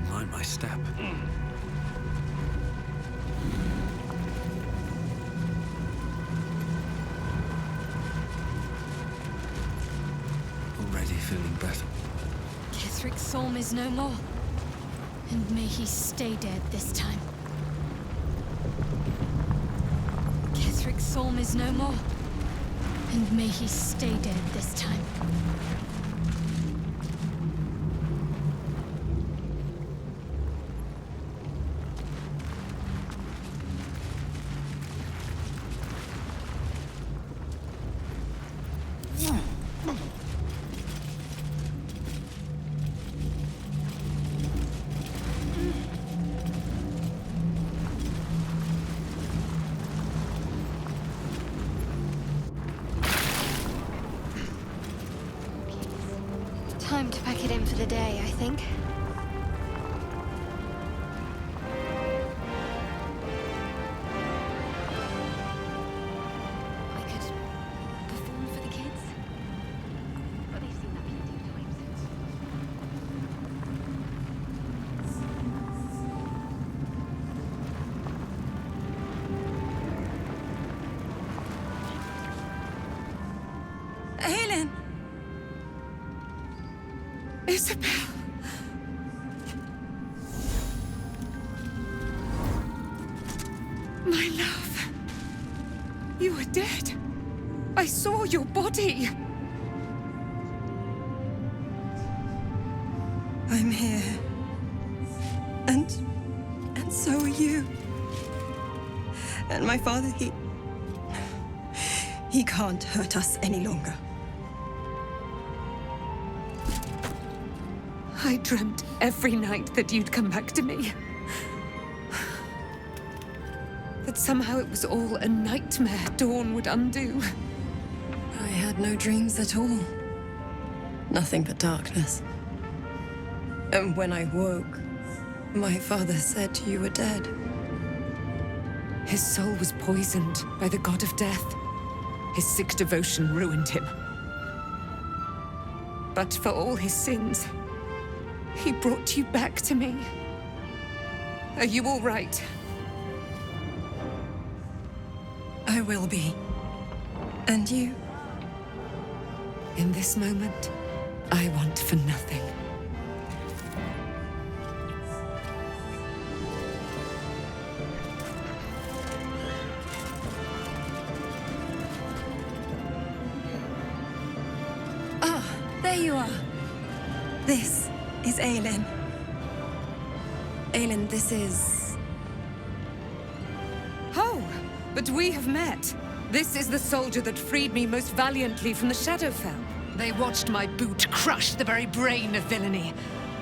Mind my step. Already feeling better. Kithrick's Psalm is no more. And may he stay dead this time. Kithrick's Psalm is no more. And may he stay dead this time. Time to pack it in for the day, I think. I could perform for the kids. But they've seen that plenty of times. Helen! Isabel! My love! You were dead. I saw your body. I'm here. And so are you. And my father, he can't hurt us any longer. I dreamt every night that you'd come back to me. That somehow it was all a nightmare Dawn would undo. I had no dreams at all. Nothing but darkness. And when I woke, my father said you were dead. His soul was poisoned by the god of death. His sick devotion ruined him. But for all his sins, he brought you back to me. Are you all right? I will be. And you? In this moment, I want for nothing. Ah, there you are. This is Aelin. Aelin, this is... Oh, but we have met. This is the soldier that freed me most valiantly from the Shadowfell. They watched my boot crush the very brain of villainy,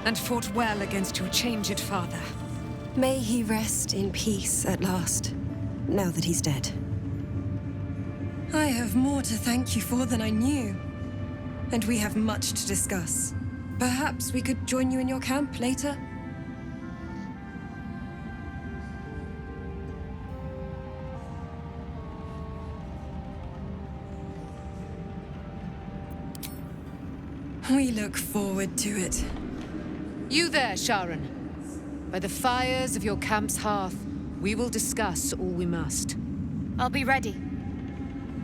and fought well against your changed father. May he rest in peace at last, now that he's dead. I have more to thank you for than I knew, and we have much to discuss. Perhaps we could join you in your camp later? We look forward to it. You there, Sharon. By the fires of your camp's hearth, we will discuss all we must. I'll be ready.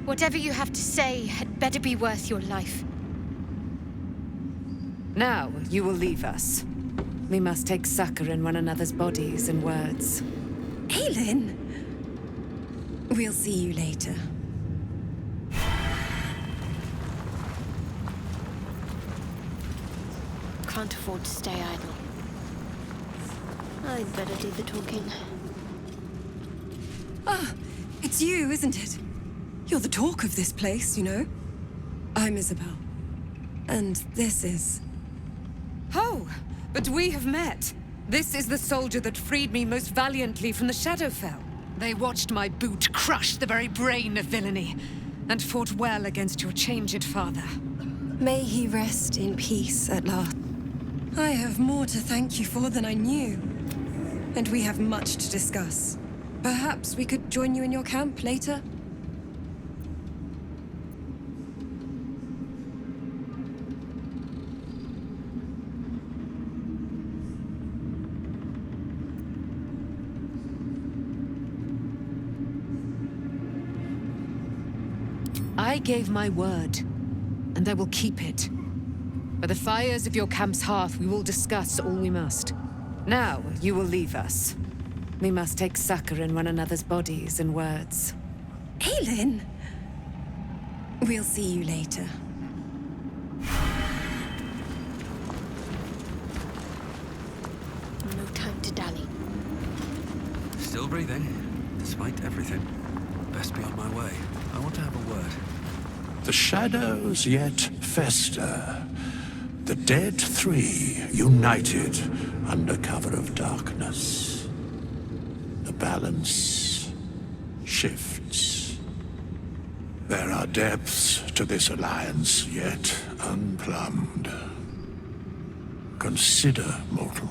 Whatever you have to say had better be worth your life. Now, you will leave us. We must take succor in one another's bodies and words. Aelin! We'll see you later. Can't afford to stay idle. I'd better do the talking. Ah, it's you, isn't it? You're the talk of this place, you know. I'm Isabel. And this is... Oh, but we have met. This is the soldier that freed me most valiantly from the Shadowfell. They watched my boot crush the very brain of villainy, and fought well against your changed father. May he rest in peace at last. I have more to thank you for than I knew. And we have much to discuss. Perhaps we could join you in your camp later? I gave my word, and I will keep it. By the fires of your camp's hearth, we will discuss all we must. Now, you will leave us. We must take succor in one another's bodies and words. Aelin! We'll see you later. No time to dally. Still breathing, despite everything. Best be on my way. I want to have a word. The shadows yet fester. The dead three united under cover of darkness. The balance shifts. There are depths to this alliance yet unplumbed. Consider, mortal.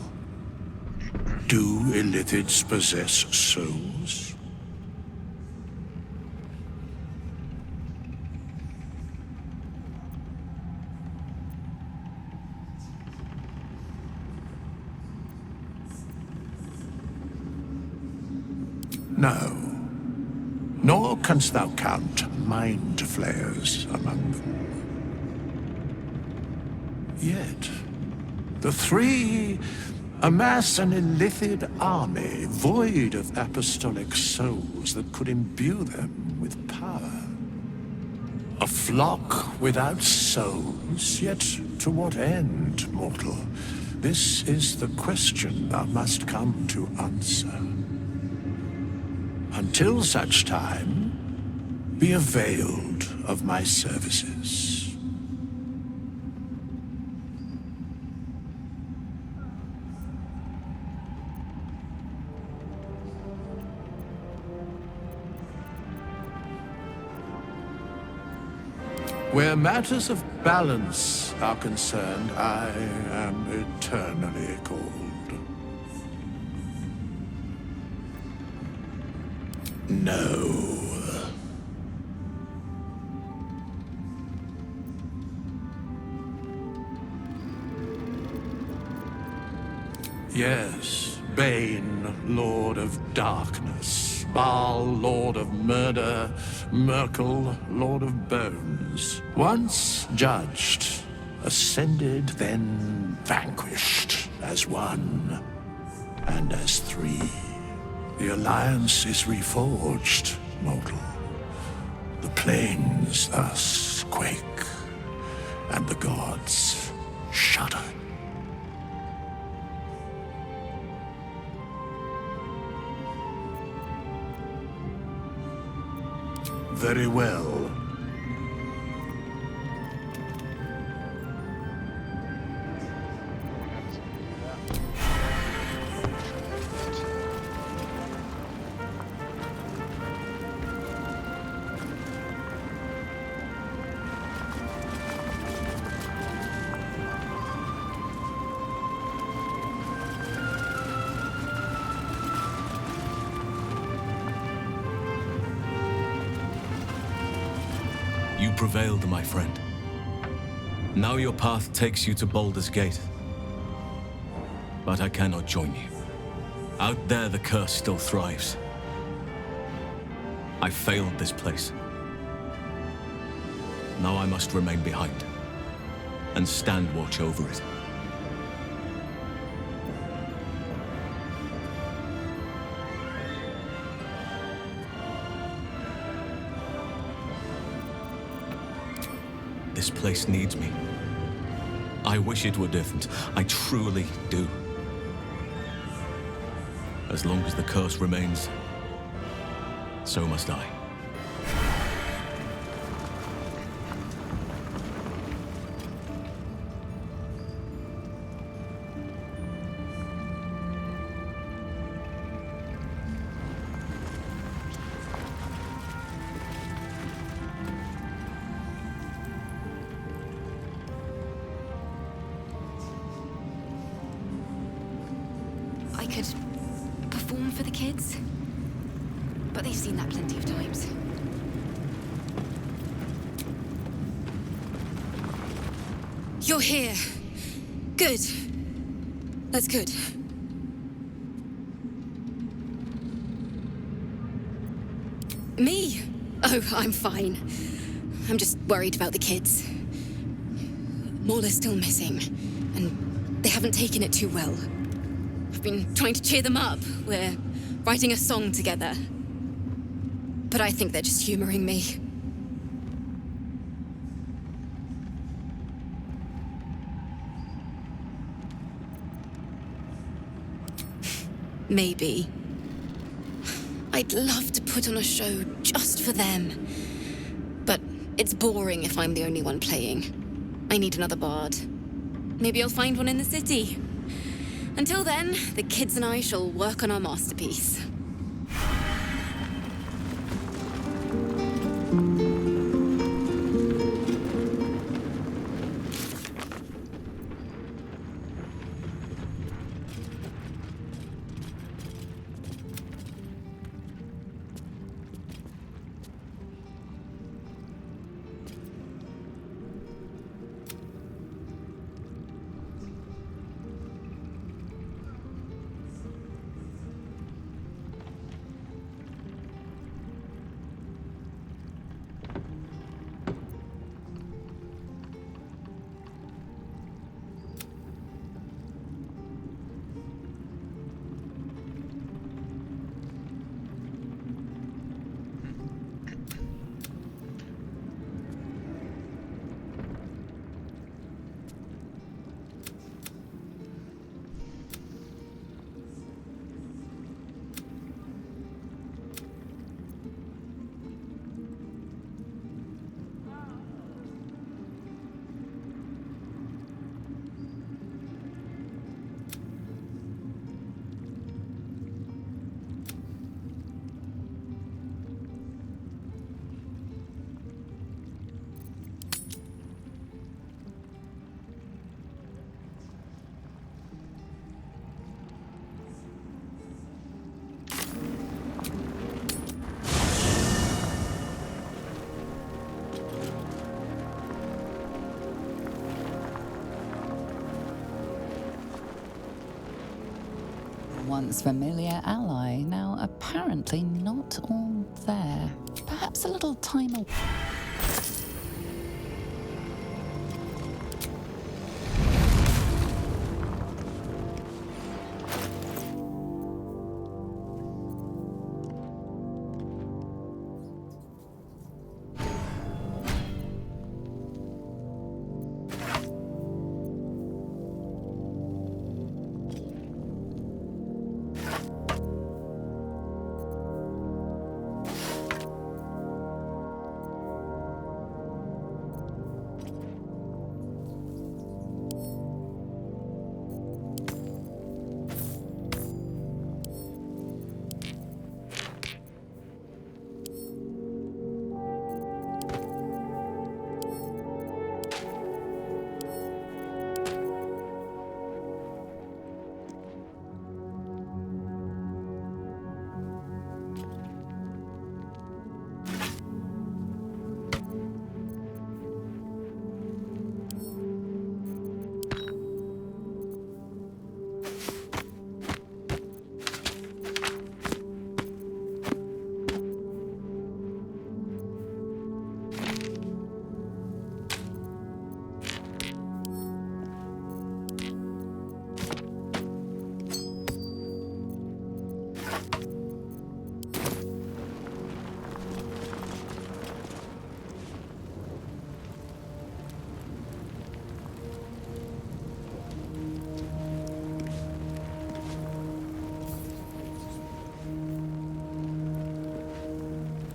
Do Illithids possess souls? No. Nor canst thou count mind flayers among them. Yet, the three amass an Illithid army void of apostolic souls that could imbue them with power. A flock without souls, yet to what end, mortal? This is the question thou must come to answer. Until such time, be availed of my services. Where matters of balance are concerned, I am eternally cold. No. Yes, Bane, Lord of Darkness, Baal, Lord of Murder, Merkel, Lord of Bones. Once judged, ascended, then vanquished, as one, and as three. The Alliance is reforged, mortal. The plains thus quake, and the gods shudder. Very well. You prevailed, my friend. Now your path takes you to Baldur's Gate. But I cannot join you. Out there, the curse still thrives. I failed this place. Now I must remain behind and stand watch over it. This place needs me. I wish it were different. I truly do. As long as the curse remains, so must I. I could perform for the kids, but they've seen that plenty of times. You're here. Good. That's good. Me? Oh, I'm fine. I'm just worried about the kids. Morla's still missing, and they haven't taken it too well. I've been trying to cheer them up. We're writing a song together. But I think they're just humoring me. Maybe. I'd love to put on a show just for them. But it's boring if I'm the only one playing. I need another bard. Maybe I'll find one in the city. Until then, the kids and I shall work on our masterpiece. Once familiar ally, now apparently not all there. Perhaps a little time away.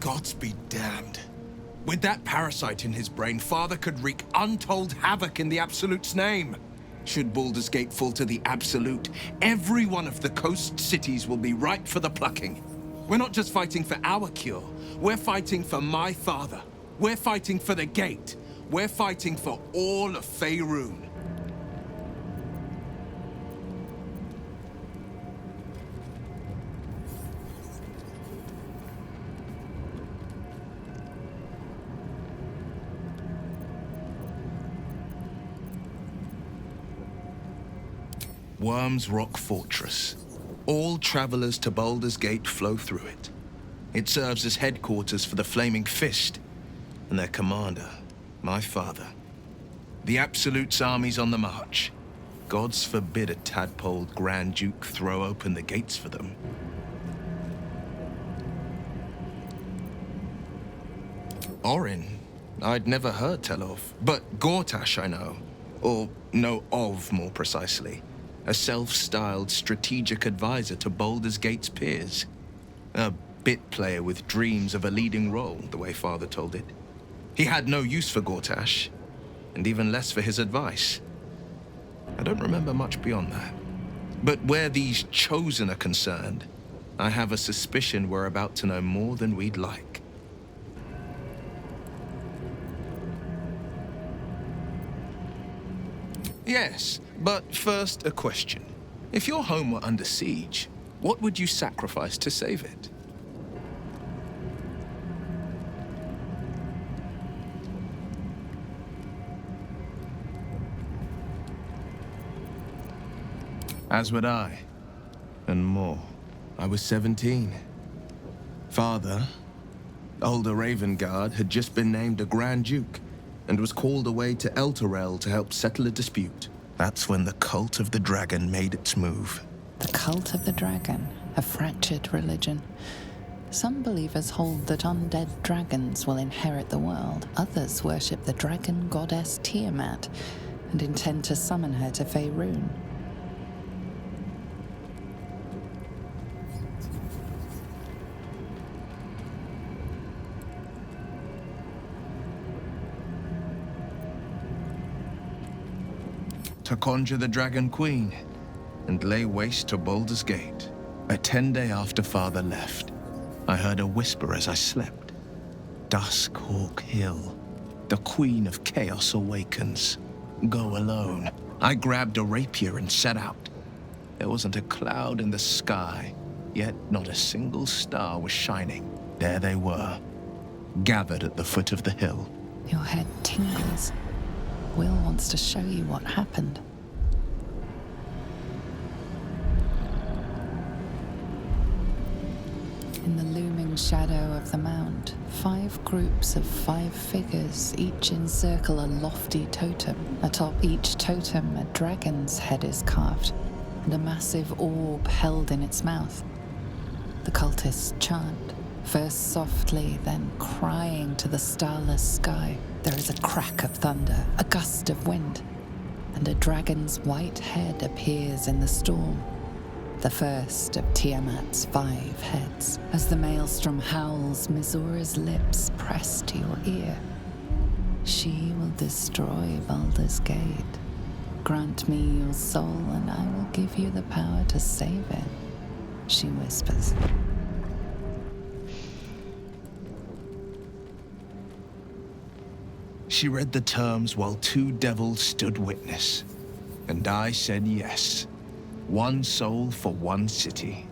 Gods be damned. With that parasite in his brain, Father could wreak untold havoc in the Absolute's name. Should Baldur's Gate fall to the Absolute, every one of the coast cities will be ripe for the plucking. We're not just fighting for our cure, we're fighting for my father. We're fighting for the Gate. We're fighting for all of Faerun. Worm's Rock Fortress. All travelers to Baldur's Gate flow through it. It serves as headquarters for the Flaming Fist. and their commander, my father. The Absolute's army's on the march. Gods forbid a tadpoled Grand Duke throw open the gates for them. Orin, I'd never heard tell of, but Gortash I know. Or know of, more precisely. A self-styled strategic advisor to Baldur's Gate's peers. A bit player with dreams of a leading role, the way Father told it. He had no use for Gortash, and even less for his advice. I don't remember much beyond that. But where these Chosen are concerned, I have a suspicion we're about to know more than we'd like. Yes, but first a question. If your home were under siege, what would you sacrifice to save it? As would I. And more. I was 17. Father, older Ravengard, had just been named a Grand Duke and was called away to Elturel to help settle a dispute. That's when the Cult of the Dragon made its move. The Cult of the Dragon, a fractured religion. Some believers hold that undead dragons will inherit the world. Others worship the dragon goddess Tiamat and intend to summon her to Faerun. To conjure the Dragon Queen and lay waste to Baldur's Gate. A 10-day after Father left, I heard a whisper as I slept. Duskhawk Hill. The Queen of Chaos awakens. Go alone. I grabbed a rapier and set out. There wasn't a cloud in the sky, yet not a single star was shining. There they were, gathered at the foot of the hill. Your head tingles. Will wants to show you what happened. In the looming shadow of the mound, 5 groups of 5 figures each encircle a lofty totem. Atop each totem, a dragon's head is carved, and a massive orb held in its mouth. The cultists chant, first softly, then crying to the starless sky. There is a crack of thunder, a gust of wind, and a dragon's white head appears in the storm. The first of Tiamat's 5 heads. As the maelstrom howls, Mizora's lips press to your ear. She will destroy Baldur's Gate. Grant me your soul, and I will give you the power to save it, she whispers. She read the terms while 2 devils stood witness, and I said yes. 1 soul for 1 city.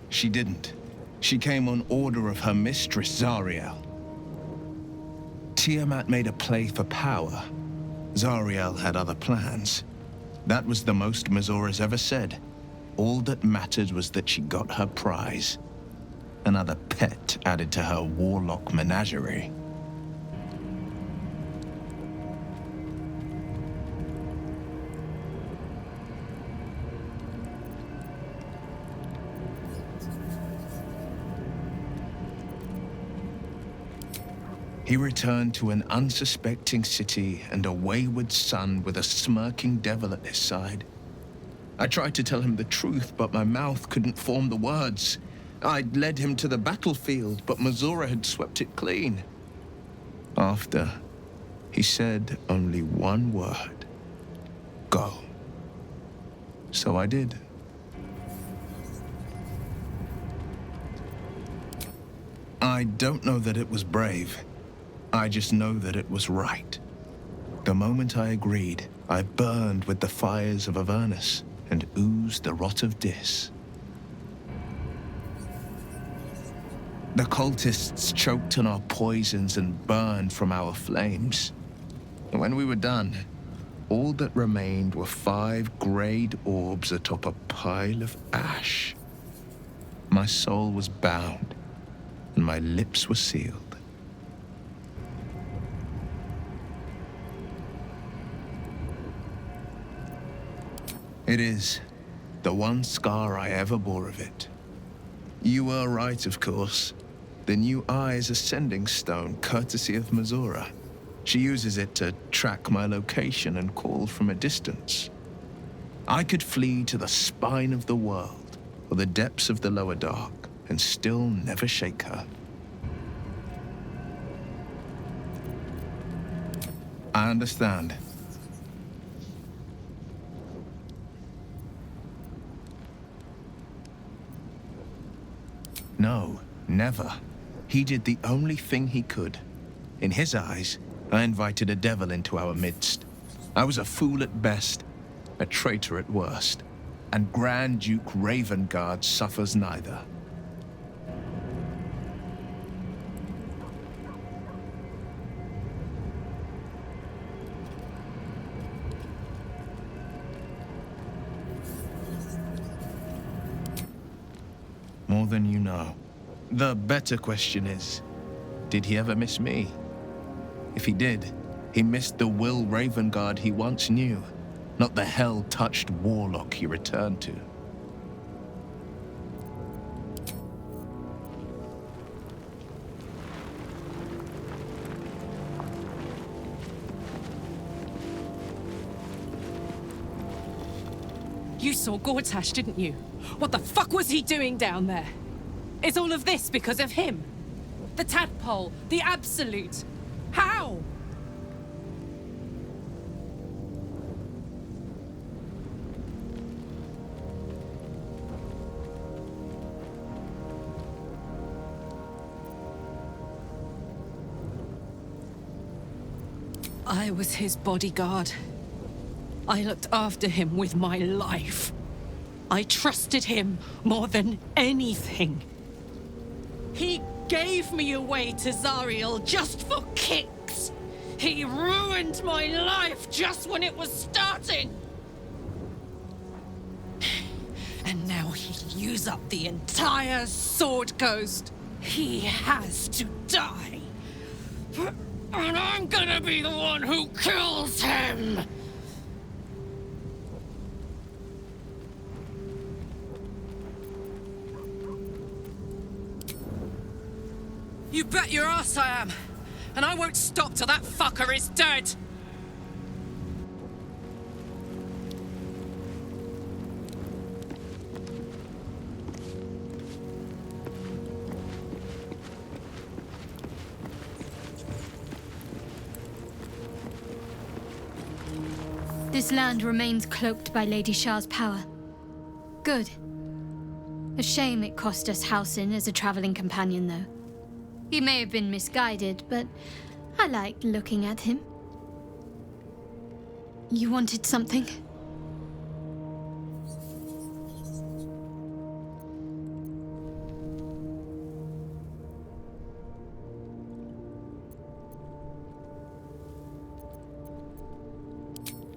She didn't. She came on order of her mistress, Zariel. Tiamat made a play for power. Zariel had other plans. That was the most Mizora's ever said. All that mattered was that she got her prize. Another pet added to her warlock menagerie. He returned to an unsuspecting city and a wayward son with a smirking devil at his side. I tried to tell him the truth, but my mouth couldn't form the words. I'd led him to the battlefield, but Mizora had swept it clean. After, he said only one word. Go. So I did. I don't know that it was brave. I just know that it was right. The moment I agreed, I burned with the fires of Avernus and oozed the rot of Dis. The cultists choked on our poisons and burned from our flames. And when we were done, all that remained were 5 greyed orbs atop a pile of ash. My soul was bound, and my lips were sealed. It is the one scar I ever bore of it. You were right, of course. The new eye is a sending stone, courtesy of Mazora. She uses it to track my location and call from a distance. I could flee to the spine of the world, or the depths of the lower dark, and still never shake her. I understand. No, never. He did the only thing he could. In his eyes, I invited a devil into our midst. I was a fool at best, a traitor at worst, and Grand Duke Ravengard suffers neither. More than you know. The better question is, did he ever miss me? If he did, he missed the Will Ravengard he once knew, not the hell-touched warlock he returned to. You saw Gortash, didn't you? What the fuck was he doing down there? Is all of this because of him? The tadpole, the absolute. How? I was his bodyguard. I looked after him with my life. I trusted him more than anything. He gave me away to Zariel just for kicks. He ruined my life just when it was starting. And now he'll use up the entire Sword Coast. He has to die. And I'm gonna be the one who kills him! You bet your ass I am! And I won't stop till that fucker is dead! This land remains cloaked by Lady Shah's power. Good. A shame it cost us Halsin as a traveling companion, though. He may have been misguided, but I liked looking at him. You wanted something?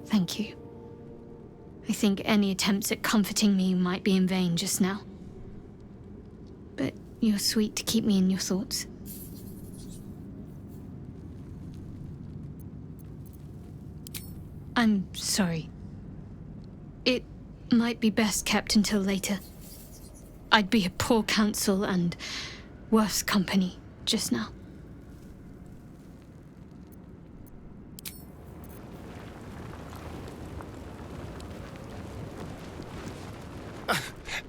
Thank you. I think any attempts at comforting me might be in vain just now. But you're sweet to keep me in your thoughts. I'm sorry. It might be best kept until later. I'd be a poor counsel and worse company just now.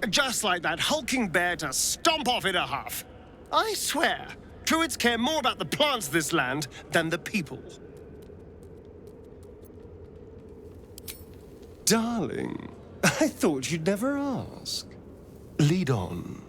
Just like that hulking bear to stomp off in a huff. I swear, Druids care more about the plants of this land than the people. Darling, I thought you'd never ask. Lead on.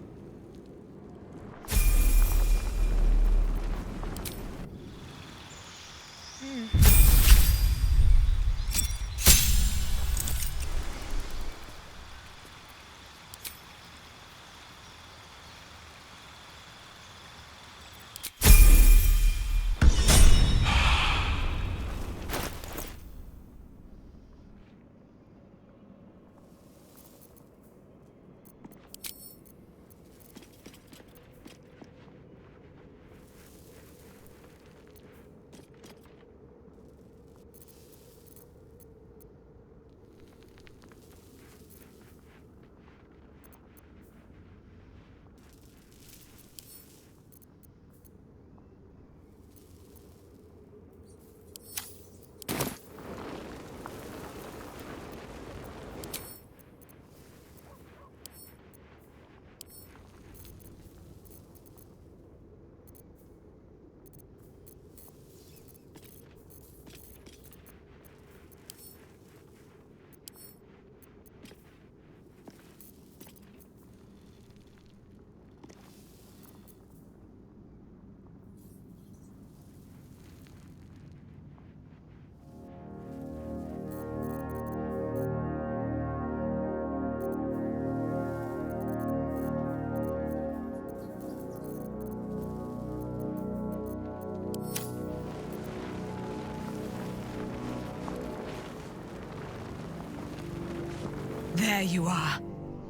There you are.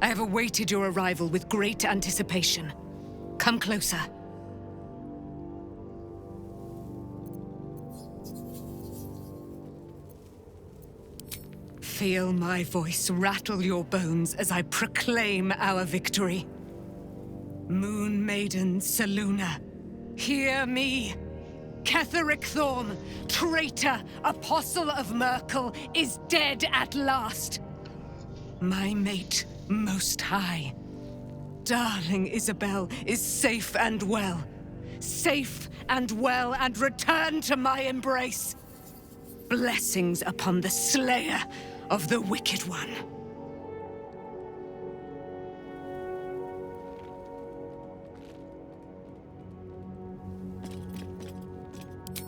I have awaited your arrival with great anticipation. Come closer. Feel my voice rattle your bones as I proclaim our victory. Moon Maiden Selûne, hear me! Ketheric Thorm, traitor, apostle of Merkel, is dead at last. My mate, Most High, darling Isabel, is safe and well. Safe and well, and returned to my embrace. Blessings upon the slayer of the Wicked One.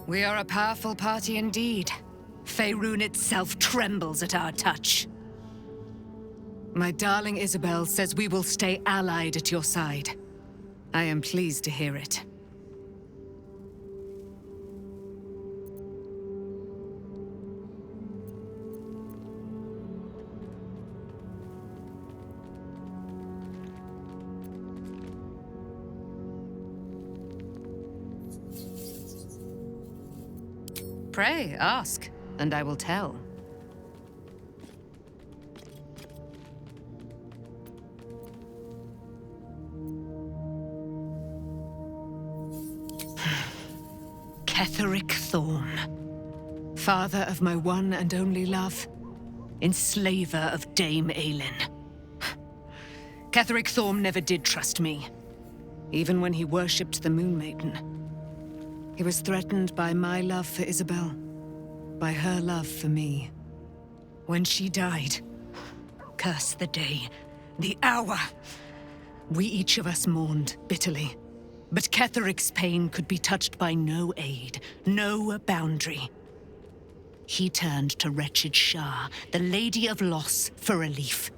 We are a powerful party indeed. Faerun itself trembles at our touch. My darling Isabel says we will stay allied at your side. I am pleased to hear it. Pray, ask, and I will tell. Ketheric Thorm, father of my one and only love, enslaver of Dame Aelin. Ketheric Thorm never did trust me, even when he worshipped the Moon Maiden. He was threatened by my love for Isabel, by her love for me. When she died, curse the day, the hour, we each of us mourned bitterly. But Ketheric's pain could be touched by no aid, no boundary. He turned to wretched Shah, the Lady of Loss, for relief.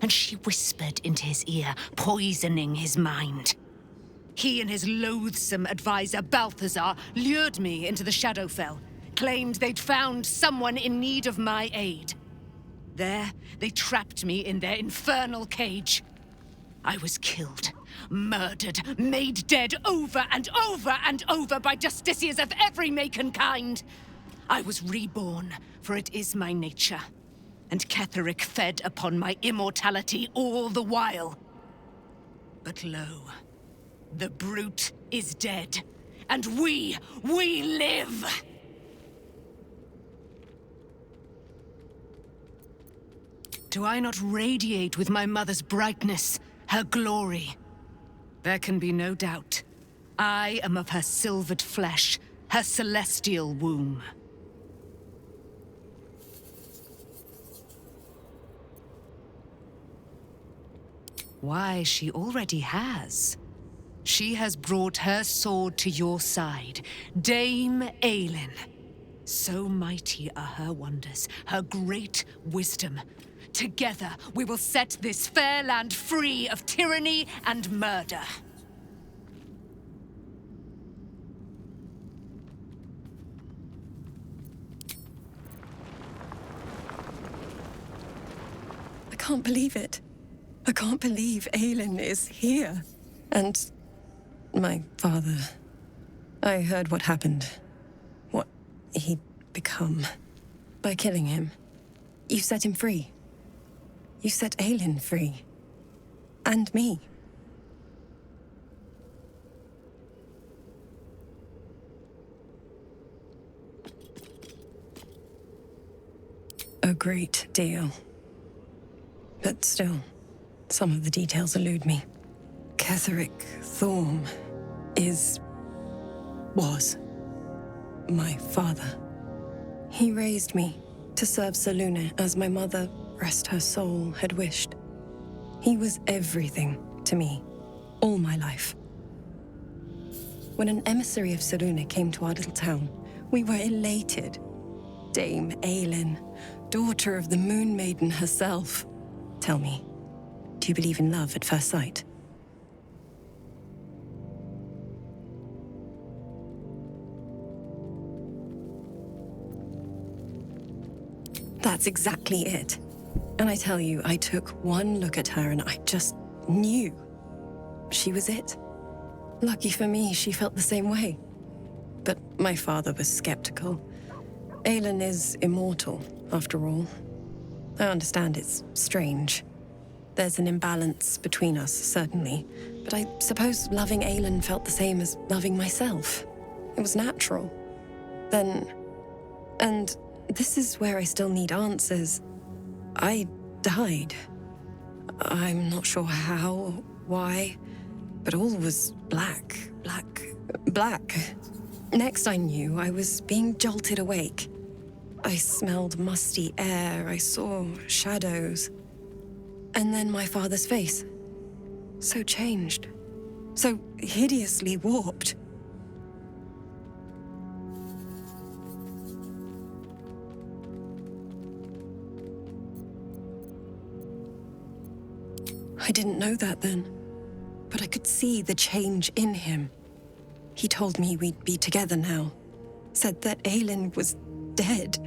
And she whispered into his ear, poisoning his mind. He and his loathsome advisor, Balthazar, lured me into the Shadowfell, claimed they'd found someone in need of my aid. There, they trapped me in their infernal cage. I was killed, murdered, made dead over and over and over by justiciars of every make and kind. I was reborn, for it is my nature. And Ketheric fed upon my immortality all the while. But lo, the brute is dead, and we live! Do I not radiate with my mother's brightness, her glory? There can be no doubt. I am of her silvered flesh, her celestial womb. Why, she already has. She has brought her sword to your side, Dame Aelin. So mighty are her wonders, her great wisdom. Together, we will set this fair land free of tyranny and murder. I can't believe it. I can't believe Aelin is here. And my father. I heard what happened. What he'd become. By killing him. You set him free. You set Aelin free. And me. A great deal. But still, some of the details elude me. Ketheric Thorm was my father. He raised me to serve Selûne as my mother, rest her soul, had wished. He was everything to me, all my life. When an emissary of Selûne came to our little town, we were elated. Dame Aelin, daughter of the Moon Maiden herself. Tell me, do you believe in love at first sight? That's exactly it. And I tell you, I took one look at her and I just knew she was it. Lucky for me, she felt the same way. But my father was skeptical. Aelin is immortal, after all. I understand it's strange. There's an imbalance between us, certainly. But I suppose loving Aelin felt the same as loving myself. It was natural. Then... And this is where I still need answers. I died. I'm not sure how or why, but all was black. Next I knew, I was being jolted awake. I smelled musty air, I saw shadows. And then my father's face. So changed. So hideously warped. I didn't know that then, but I could see the change in him. He told me we'd be together now, said that Aelin was dead.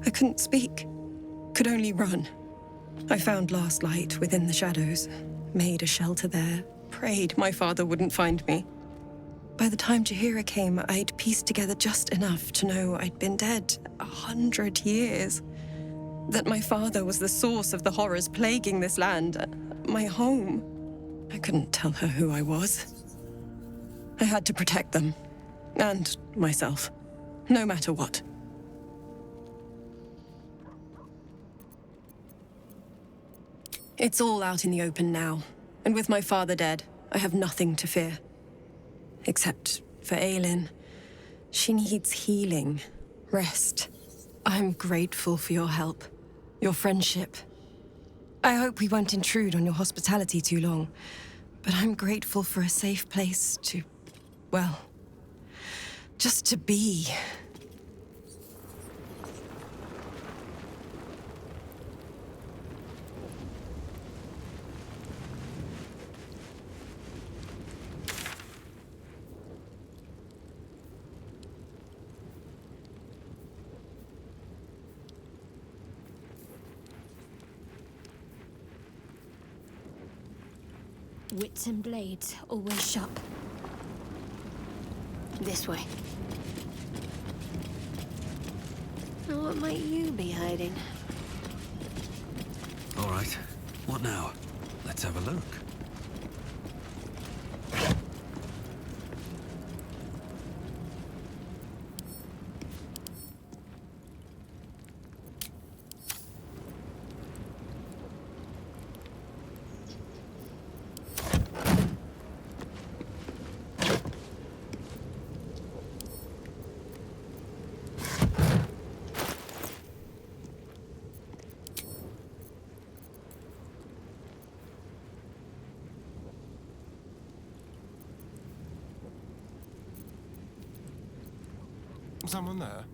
I couldn't speak, could only run. I found last light within the shadows, made a shelter there, prayed my father wouldn't find me. By the time Jaheira came, I'd pieced together just enough to know I'd been dead 100 years. That my father was the source of the horrors plaguing this land, my home. I couldn't tell her who I was. I had to protect them, and myself, no matter what. It's all out in the open now, and with my father dead, I have nothing to fear. Except for Aelin. She needs healing, rest. I'm grateful for your help, your friendship. I hope we won't intrude on your hospitality too long, but I'm grateful for a safe place to, well, just to be. Wits and blades, always sharp. This way. Now, what might you be hiding? All right. What now? Let's have a look. Someone there?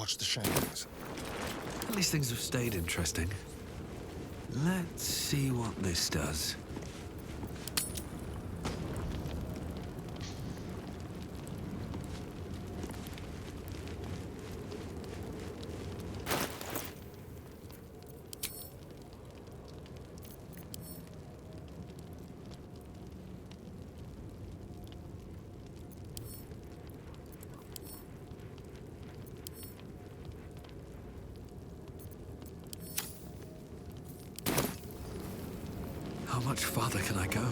watch the shadows. At least things have stayed interesting. Let's see what this does. How much farther can I go?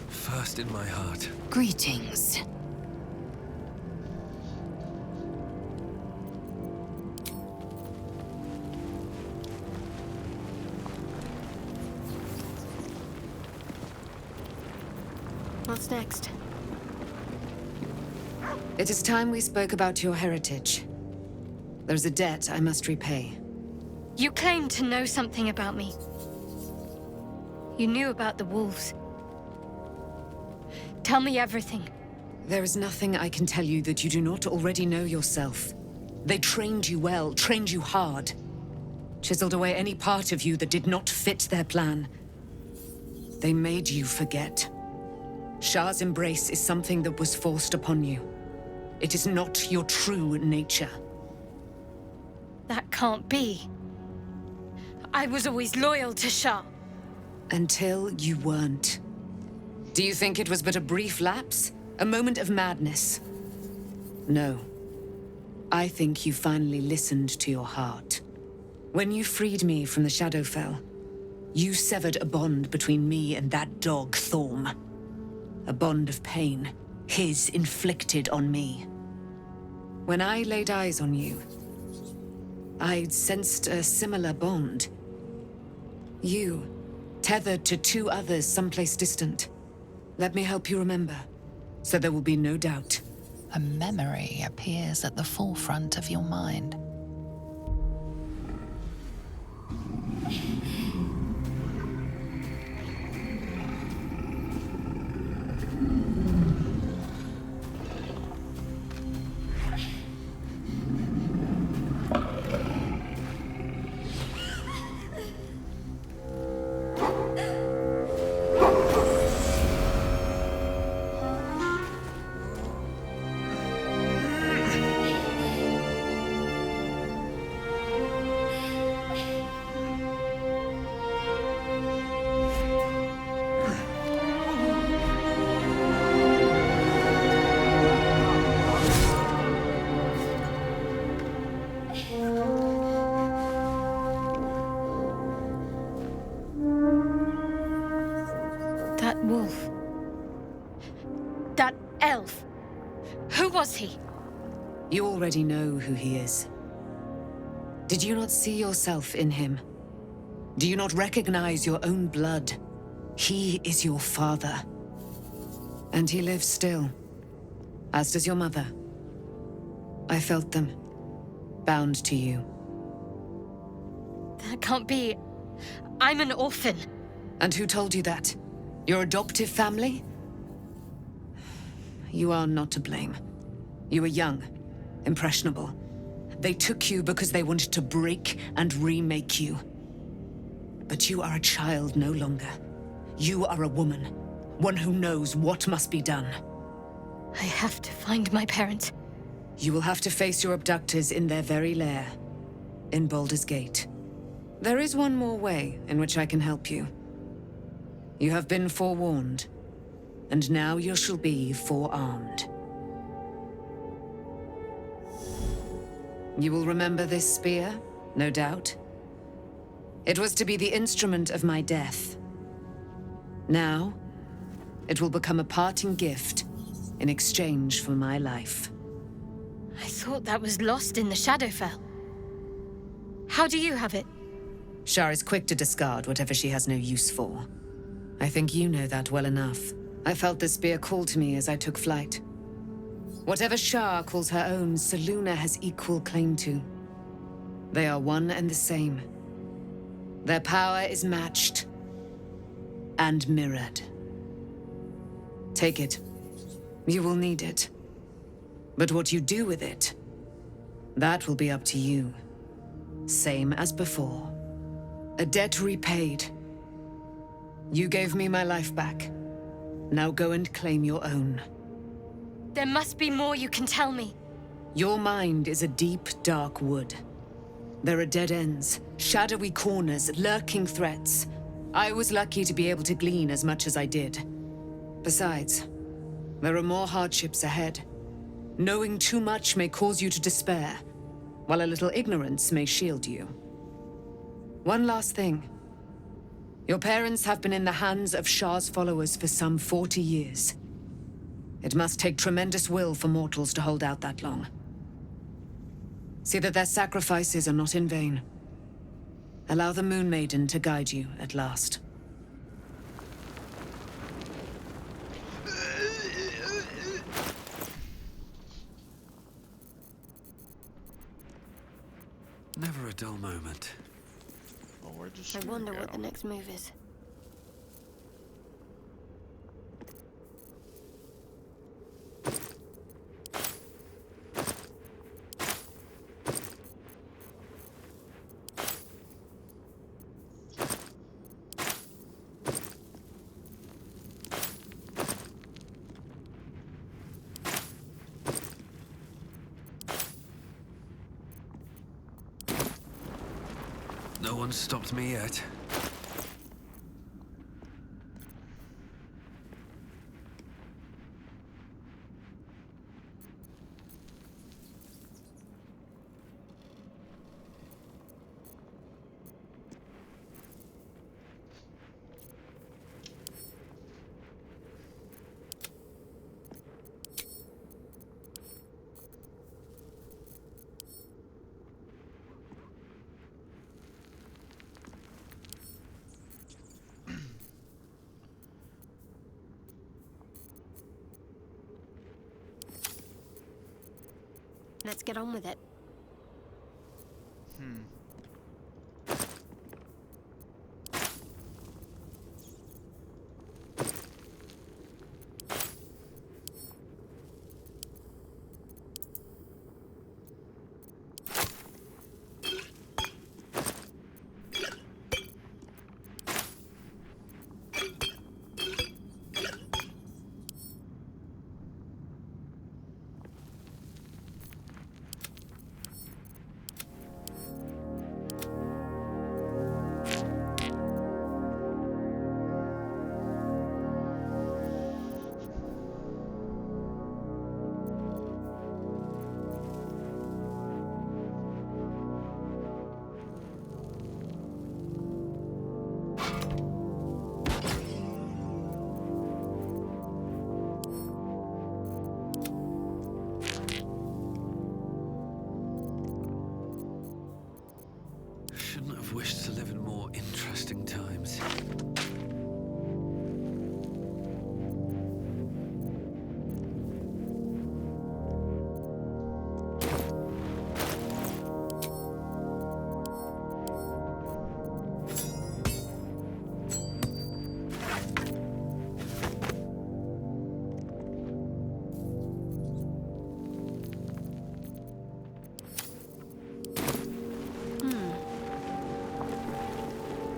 First in my heart. Greetings. What's next? It is time we spoke about your heritage. There's a debt I must repay. You claim to know something about me. You knew about the wolves. Tell me everything. There is nothing I can tell you that you do not already know yourself. They trained you well, trained you hard. Chiseled away any part of you that did not fit their plan. They made you forget. Shah's embrace is something that was forced upon you. It is not your true nature. That can't be. I was always loyal to Shah. Until you weren't. Do you think it was but a brief lapse? A moment of madness? No. I think you finally listened to your heart. When you freed me from the Shadowfell, you severed a bond between me and that dog, Thorm. A bond of pain, his inflicted on me. When I laid eyes on you, I sensed a similar bond. You, tethered to two others someplace distant. Let me help you remember, so there will be no doubt. A memory appears at the forefront of your mind. That wolf. That elf. Who was he? You already know who he is. Did you not see yourself in him? Do you not recognize your own blood? He is your father. And he lives still. As does your mother. I felt them. Bound to you. That can't be. I'm an orphan. And who told you that? Your adoptive family? You are not to blame. You were young, impressionable. They took you because they wanted to break and remake you. But you are a child no longer. You are a woman, one who knows what must be done. I have to find my parents. You will have to face your abductors in their very lair, in Baldur's Gate. There is one more way in which I can help you. You have been forewarned, and now you shall be forearmed. You will remember this spear, no doubt. It was to be the instrument of my death. Now, it will become a parting gift in exchange for my life. I thought that was lost in the Shadowfell. How do you have it? Shar is quick to discard whatever she has no use for. I think you know that well enough. I felt the spear call to me as I took flight. Whatever Shar calls her own, Selûne has equal claim to. They are one and the same. Their power is matched and mirrored. Take it. You will need it. But what you do with it, that will be up to you. Same as before. A debt repaid. You gave me my life back. Now go and claim your own. There must be more you can tell me. Your mind is a deep, dark wood. There are dead ends, shadowy corners, lurking threats. I was lucky to be able to glean as much as I did. Besides, there are more hardships ahead. Knowing too much may cause you to despair, while a little ignorance may shield you. One last thing. Your parents have been in the hands of Shah's followers for some 40 years. It must take tremendous will for mortals to hold out that long. See that their sacrifices are not in vain. Allow the Moon Maiden to guide you at last. Never a dull moment. I wonder what the next move is. No one's stopped me yet. Let's get on with it. Shouldn't have wished to live in more interesting times.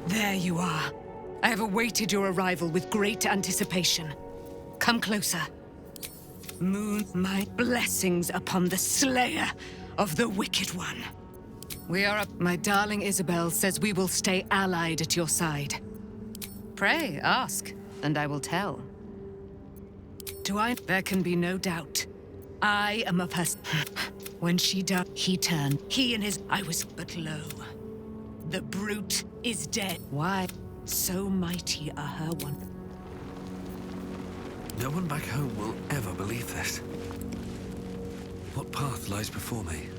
There you are. I have awaited your arrival with great anticipation. Come closer. Moon, my blessings upon the slayer of the Wicked One. We are up. My darling Isabel says we will stay allied at your side. Pray, ask, and I will tell. There can be no doubt. I am of her. When she died, he turned. He and his. I was but low. The brute is dead. Why? So mighty are her one. No one back home will ever believe this. What path lies before me?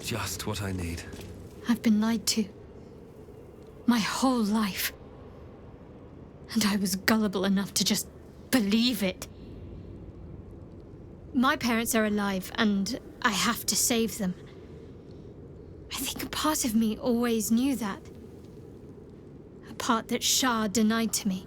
just what I need. I've been lied to. My whole life. And I was gullible enough to just believe it. My parents are alive, and I have to save them. I think a part of me always knew that. A part that Shah denied to me.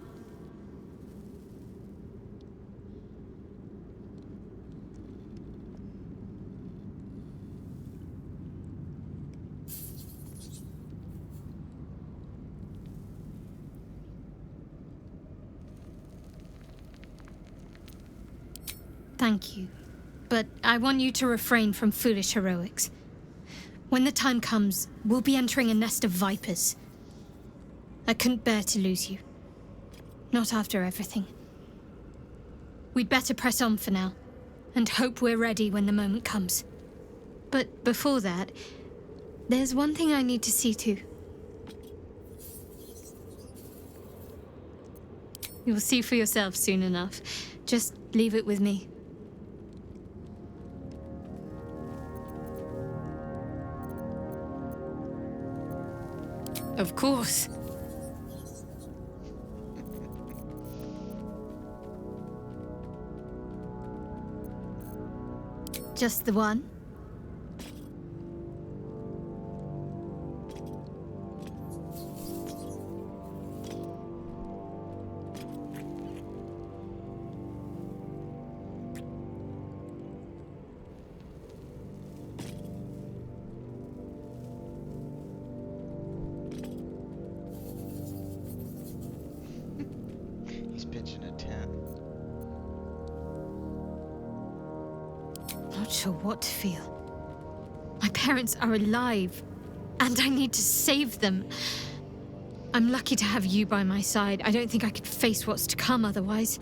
Thank you, but I want you to refrain from foolish heroics. When the time comes, we'll be entering a nest of vipers. I couldn't bear to lose you. Not after everything. We'd better press on for now, and hope we're ready when the moment comes. But before that, there's one thing I need to see to. You'll see for yourself soon enough. Just leave it with me. Of course. Just the one? Not sure what to feel. My parents are alive, and I need to save them. I'm lucky to have you by my side. I don't think I could face what's to come otherwise.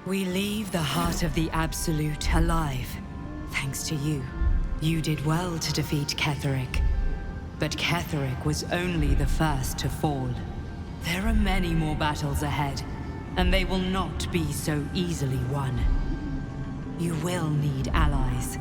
We leave the heart of the Absolute alive. Thanks to you. You did well to defeat Ketheric. But Ketheric was only the first to fall. There are many more battles ahead, and they will not be so easily won. You will need allies.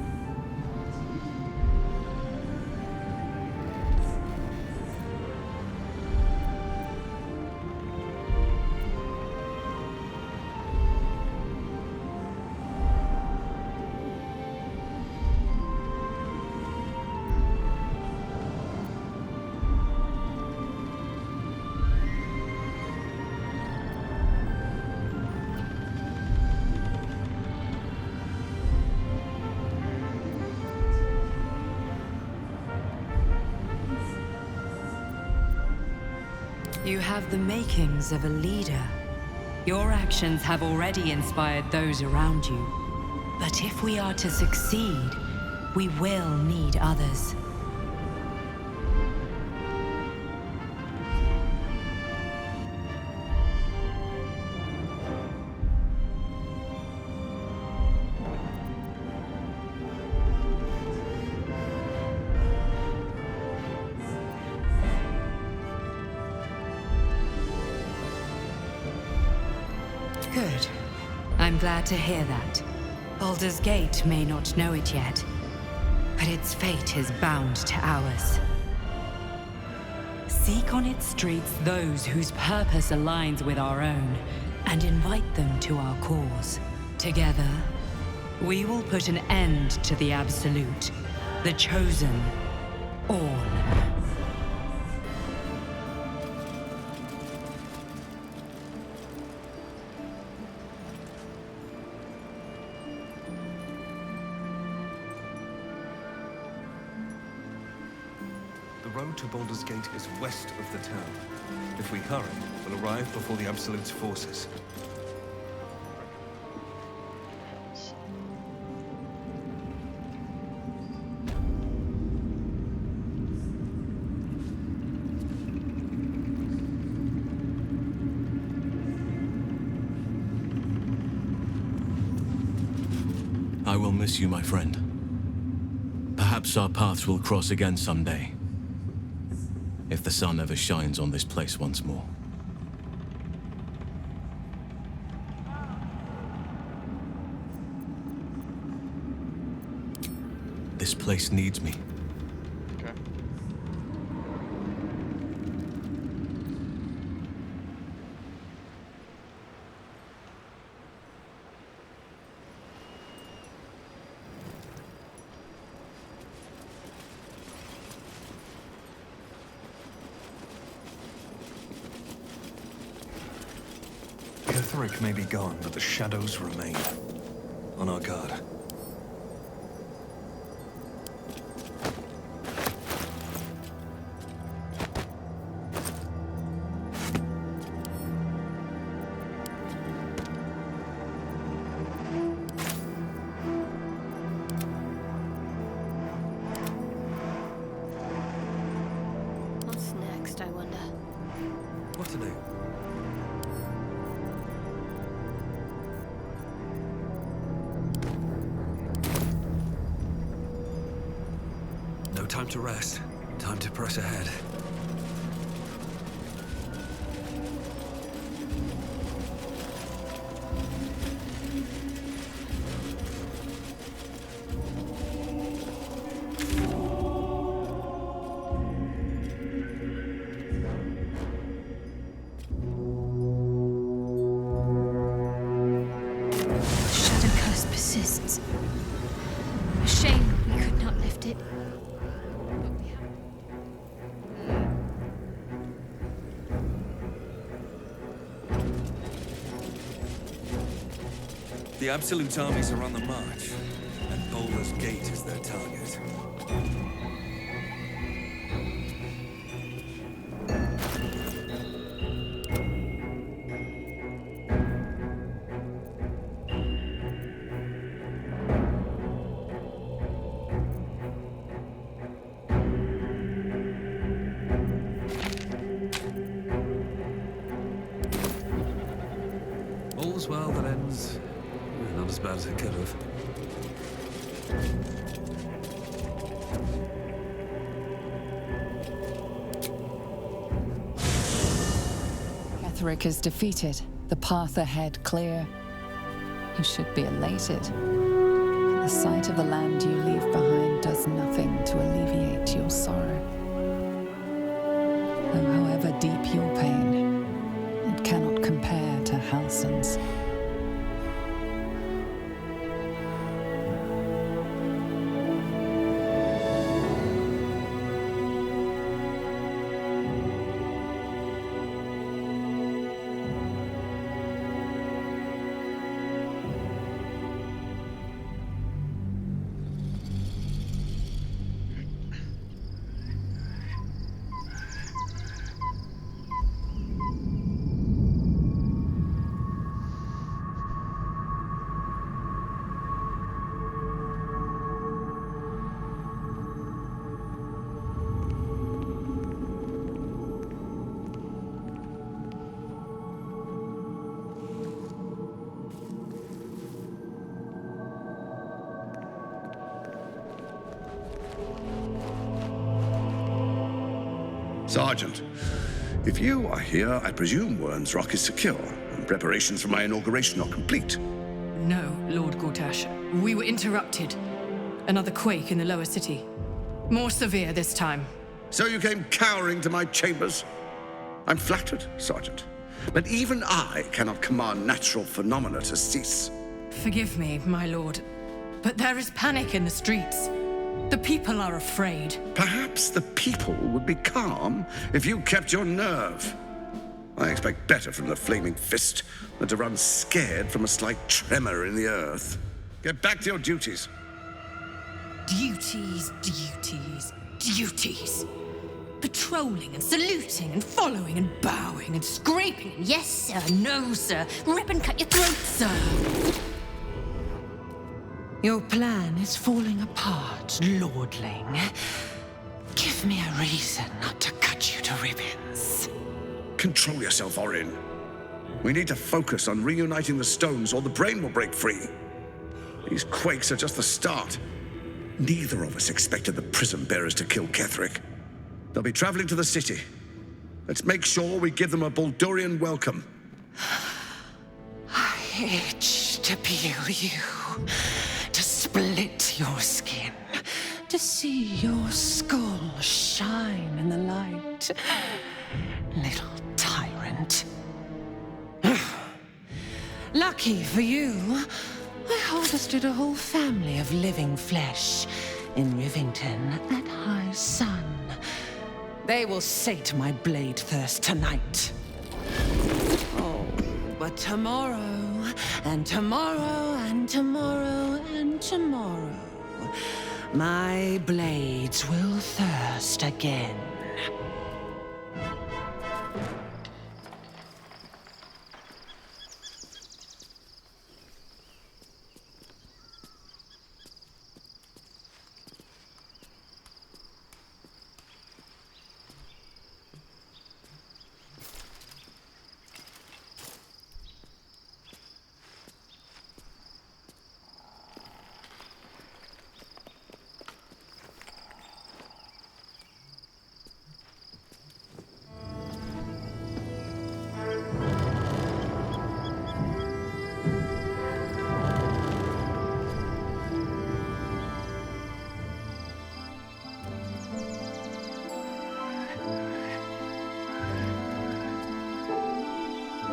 You have the makings of a leader. Your actions have already inspired those around you. But if we are to succeed, we will need others. Good. I'm glad to hear that. Baldur's Gate may not know it yet, but its fate is bound to ours. Seek on its streets those whose purpose aligns with our own, and invite them to our cause. Together, we will put an end to the Absolute, the Chosen, all. The road to Baldur's Gate is west of the town. If we hurry, we'll arrive before the Absolute's forces. I will miss you, my friend. Perhaps our paths will cross again someday. If the sun ever shines on this place once more. This place needs me. Okay. Ketherick may be gone, but the shadows remain. On our guard. What's next, I wonder? What to do? No time to rest. Time to press ahead. Shadow curse persists. A shame we could not lift it. The Absolute armies are on the march, and Baldur's Gate is their target. All's well that ends. Not as bad as it could have. Ketherick is defeated, the path ahead clear. You should be elated. But the sight of the land you leave behind does nothing to alleviate your sorrow. Though however deep your pain, it cannot compare to Halsin's. Sergeant, if you are here, I presume Wern's Rock is secure, and preparations for my inauguration are complete. No, Lord Gortash. We were interrupted. Another quake in the lower city. More severe this time. So you came cowering to my chambers? I'm flattered, Sergeant. But even I cannot command natural phenomena to cease. Forgive me, my lord, but there is panic in the streets. The people are afraid. Perhaps the people would be calm if you kept your nerve. I expect better from the flaming fist than to run scared from a slight tremor in the earth. Get back to your duties. Duties, duties, duties. Patrolling and saluting and following and bowing and scraping and yes sir, no sir, rip and cut your throat, sir. Your plan is falling apart, lordling. Give me a reason not to cut you to ribbons. Control yourself, Orin. We need to focus on reuniting the stones or the brain will break free. These quakes are just the start. Neither of us expected the prism bearers to kill Ketheric. They'll be traveling to the city. Let's make sure we give them a Baldurian welcome. I itch to peel you, to split your skin, to see your skull shine in the light. Little tyrant. Lucky for you, I harvested a whole family of living flesh in Rivington at high sun. They will sate my blade thirst tonight. Oh, but tomorrow, and tomorrow, and tomorrow, and tomorrow, my blades will thirst again.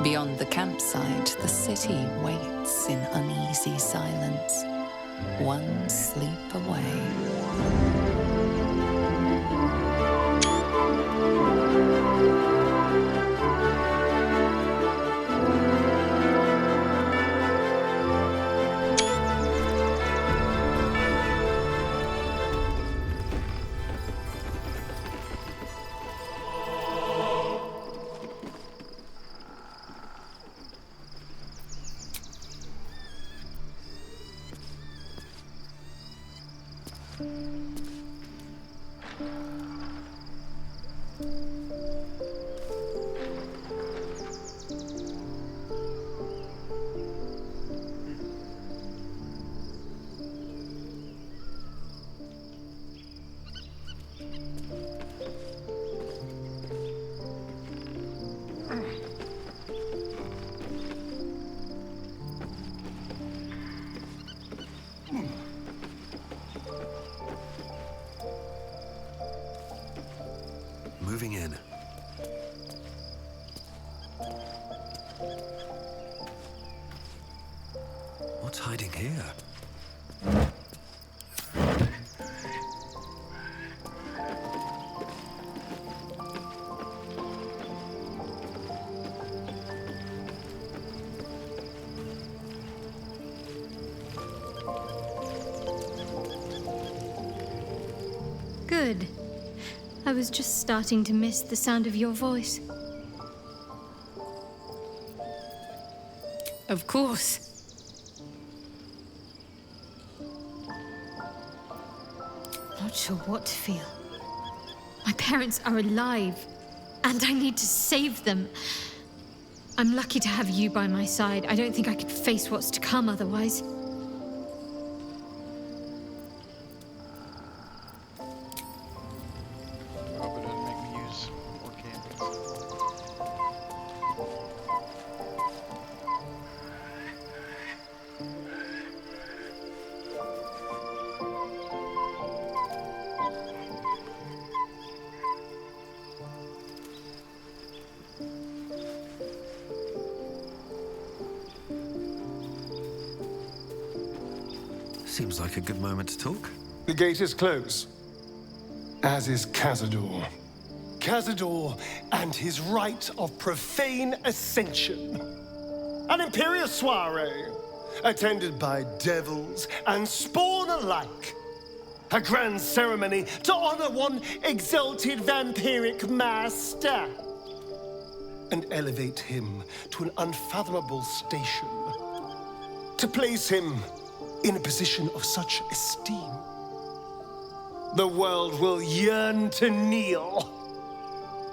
Beyond the campsite, the city waits in uneasy silence, one sleep away. Moving in. What's hiding here? Good. I was just starting to miss the sound of your voice. Of course. Not sure what to feel. My parents are alive, and I need to save them. I'm lucky to have you by my side. I don't think I could face what's to come otherwise. Seems like a good moment to talk. The gate is closed, as is Cazador. Cazador and his rite of profane ascension. An imperial soiree, attended by devils and spawn alike. A grand ceremony to honor one exalted vampiric master. And elevate him to an unfathomable station. To place him in a position of such esteem. The world will yearn to kneel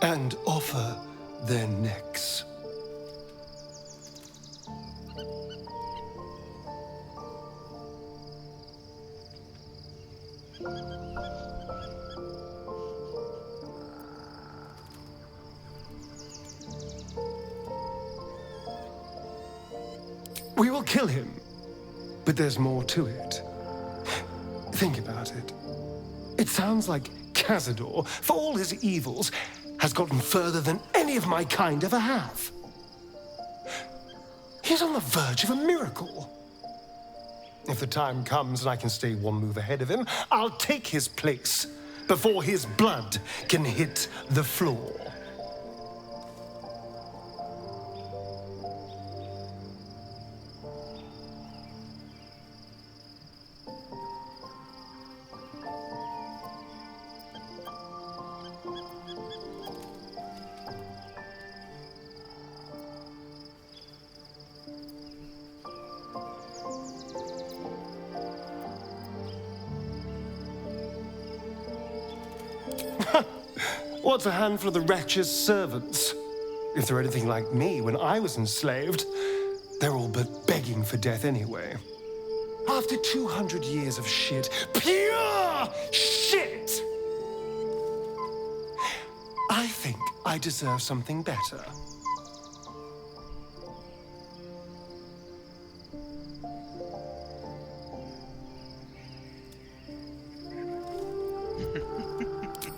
and offer their necks. We will kill him, but there's more to it. Think about it. It sounds like Cazador, for all his evils, has gotten further than any of my kind ever have. He's on the verge of a miracle. If the time comes and I can stay one move ahead of him, I'll take his place before his blood can hit the floor. What's a handful of the wretch's servants? If they're anything like me when I was enslaved, they're all but begging for death anyway. After 200 years of shit, pure shit! I think I deserve something better.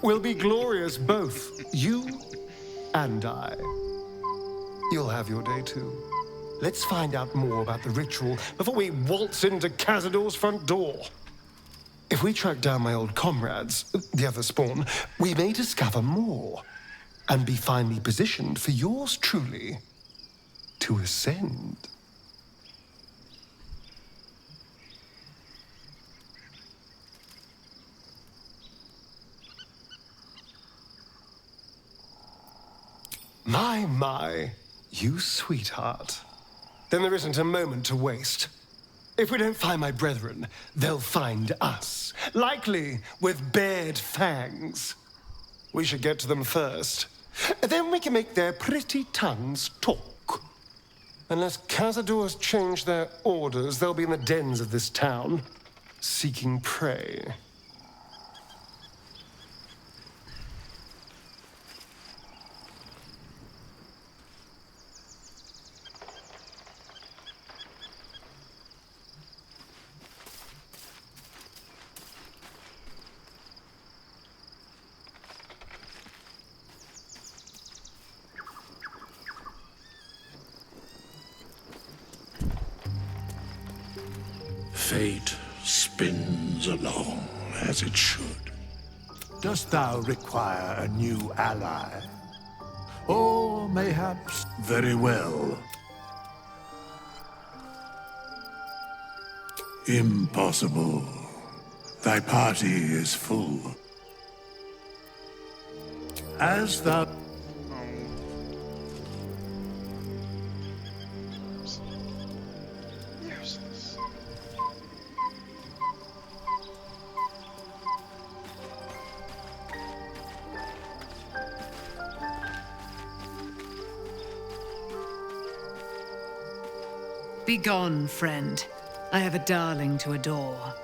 We'll be glorious, both, you and I. You'll have your day too. Let's find out more about the ritual before we waltz into Cazador's front door. If we track down my old comrades, the other spawn, we may discover more and be finely positioned for yours truly to ascend. My, you sweetheart. Then there isn't a moment to waste. If we don't find my brethren, they'll find us, likely with bared fangs. We should get to them first. Then we can make their pretty tongues talk. Unless Cazador's changed their orders, they'll be in the dens of this town, seeking prey. Fate spins along as it should. Dost thou require a new ally? Or mayhaps, very well. Impossible. Thy party is full. As thou... Begone, friend. I have a darling to adore.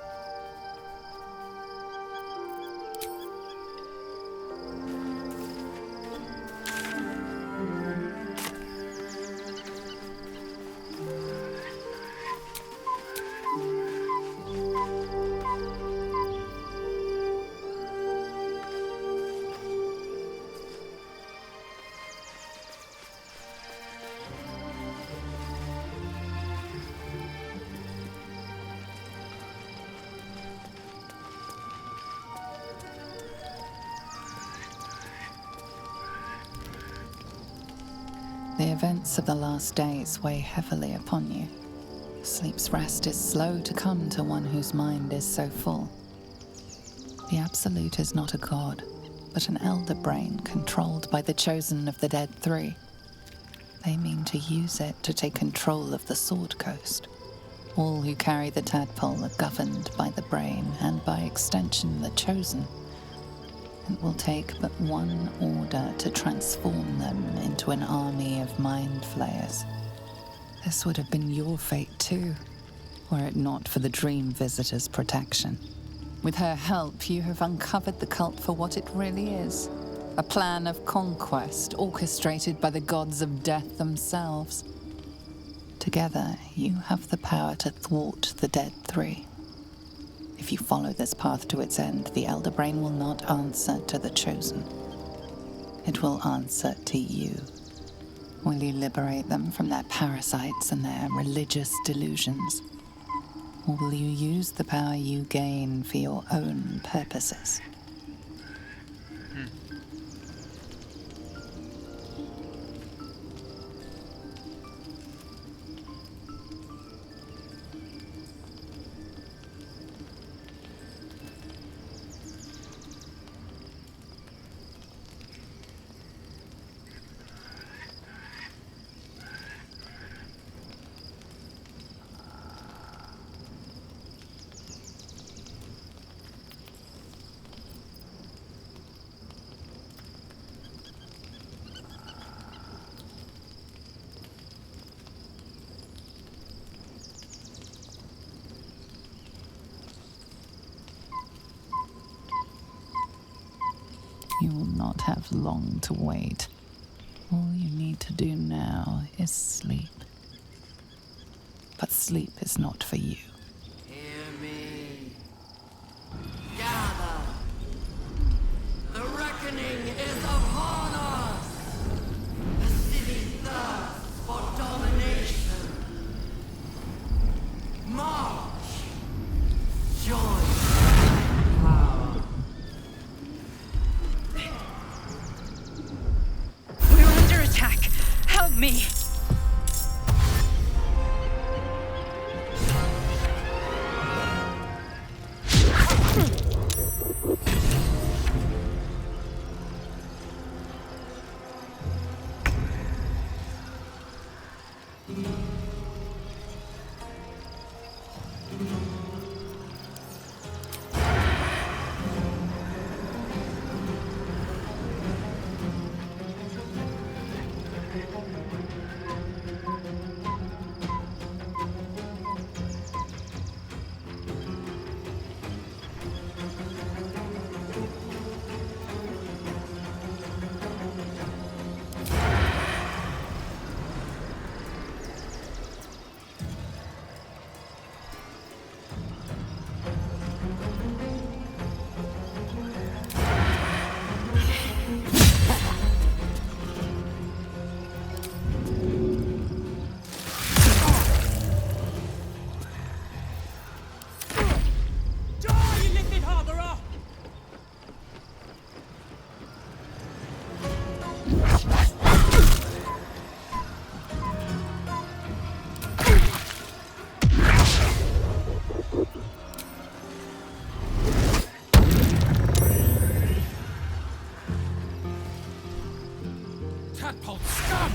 The events of the last days weigh heavily upon you. Sleep's rest is slow to come to one whose mind is so full. The Absolute is not a god, but an elder brain controlled by the chosen of the Dead Three. They mean to use it to take control of the Sword Coast. All who carry the tadpole are governed by the brain, and by extension the chosen. It will take but one order to transform them into an army of mind flayers. This would have been your fate too, were it not for the Dream Visitor's protection. With her help, you have uncovered the cult for what it really is. A plan of conquest orchestrated by the gods of death themselves. Together, you have the power to thwart the Dead Three. If you follow this path to its end, the Elder Brain will not answer to the Chosen. It will answer to you. Will you liberate them from their parasites and their religious delusions? Or will you use the power you gain for your own purposes? You will not have long to wait. All you need to do now is sleep. But sleep is not for you. Hear me. Gather. The reckoning is upon us. The city thirsts for domination. March. Join. Help me! Tadpole scum!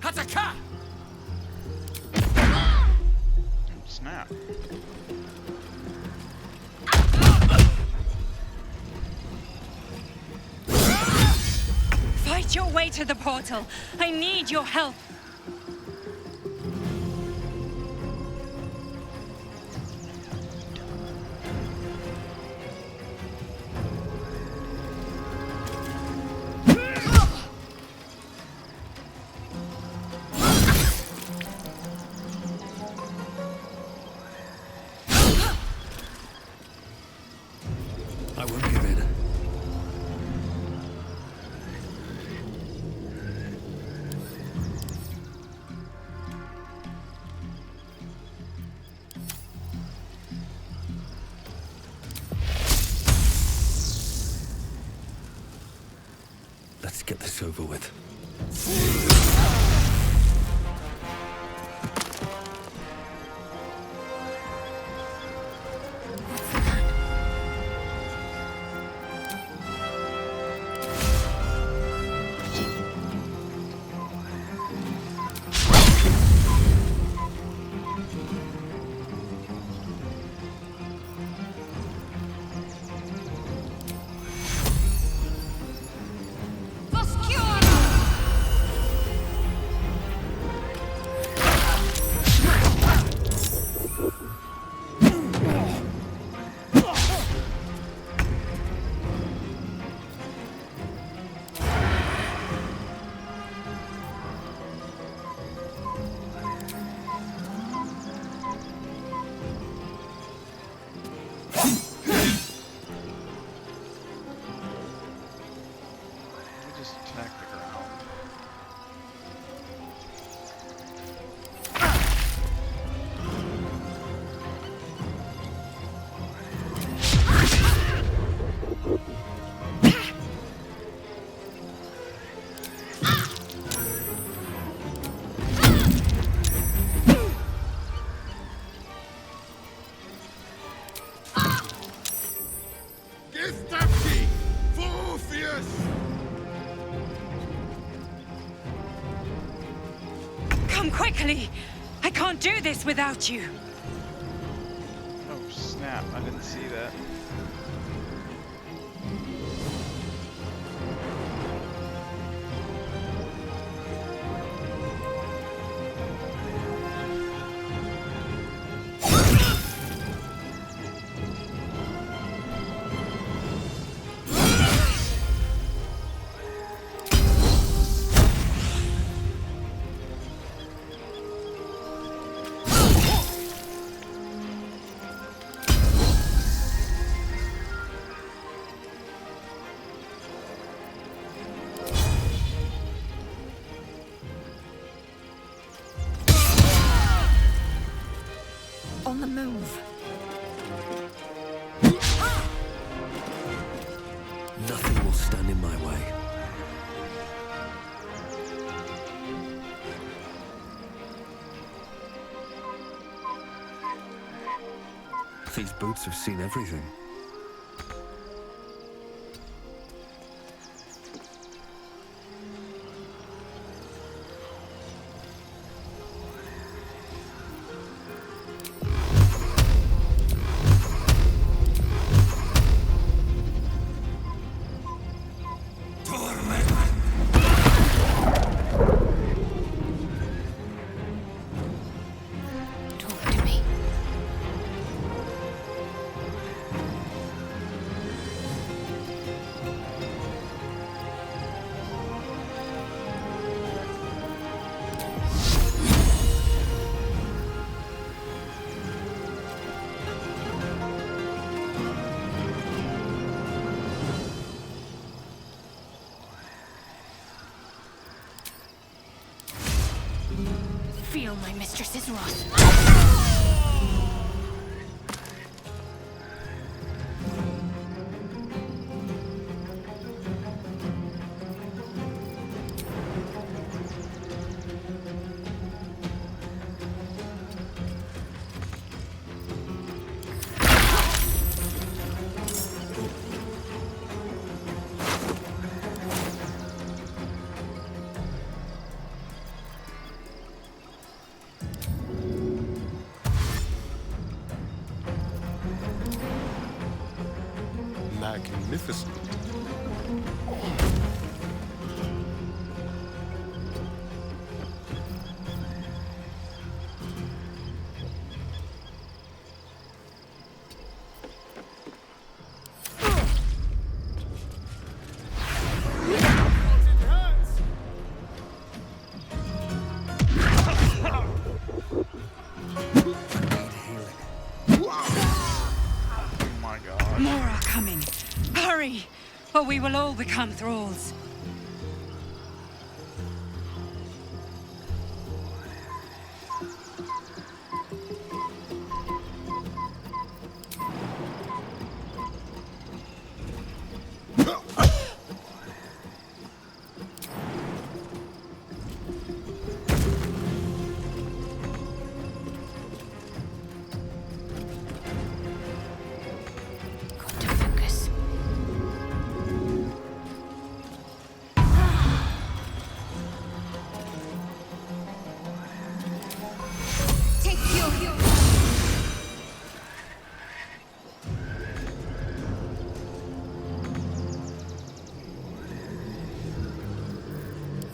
Hataka! Snap. Fight your way to the portal. I need your help. I won't give in. Let's get this over with. Come quickly! I can't do this without you! Oh snap, I didn't see that. On the move. Nothing will stand in my way. These boots have seen everything. Feel my mistress's wrath. Magnificent. More are coming. Hurry, or we will all become thralls.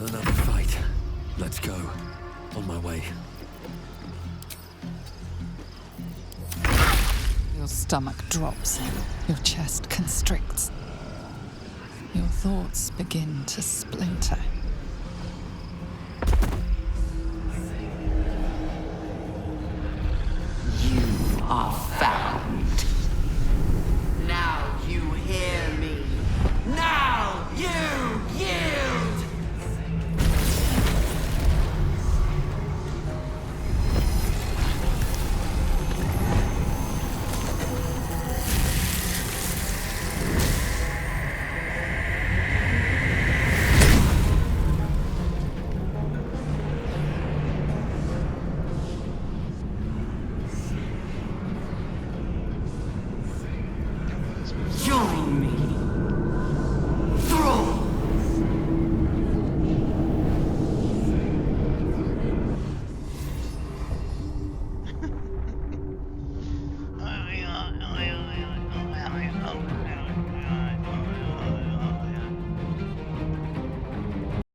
Another fight. Let's go. On my way. Your stomach drops in. Your chest constricts. Your thoughts begin to splinter.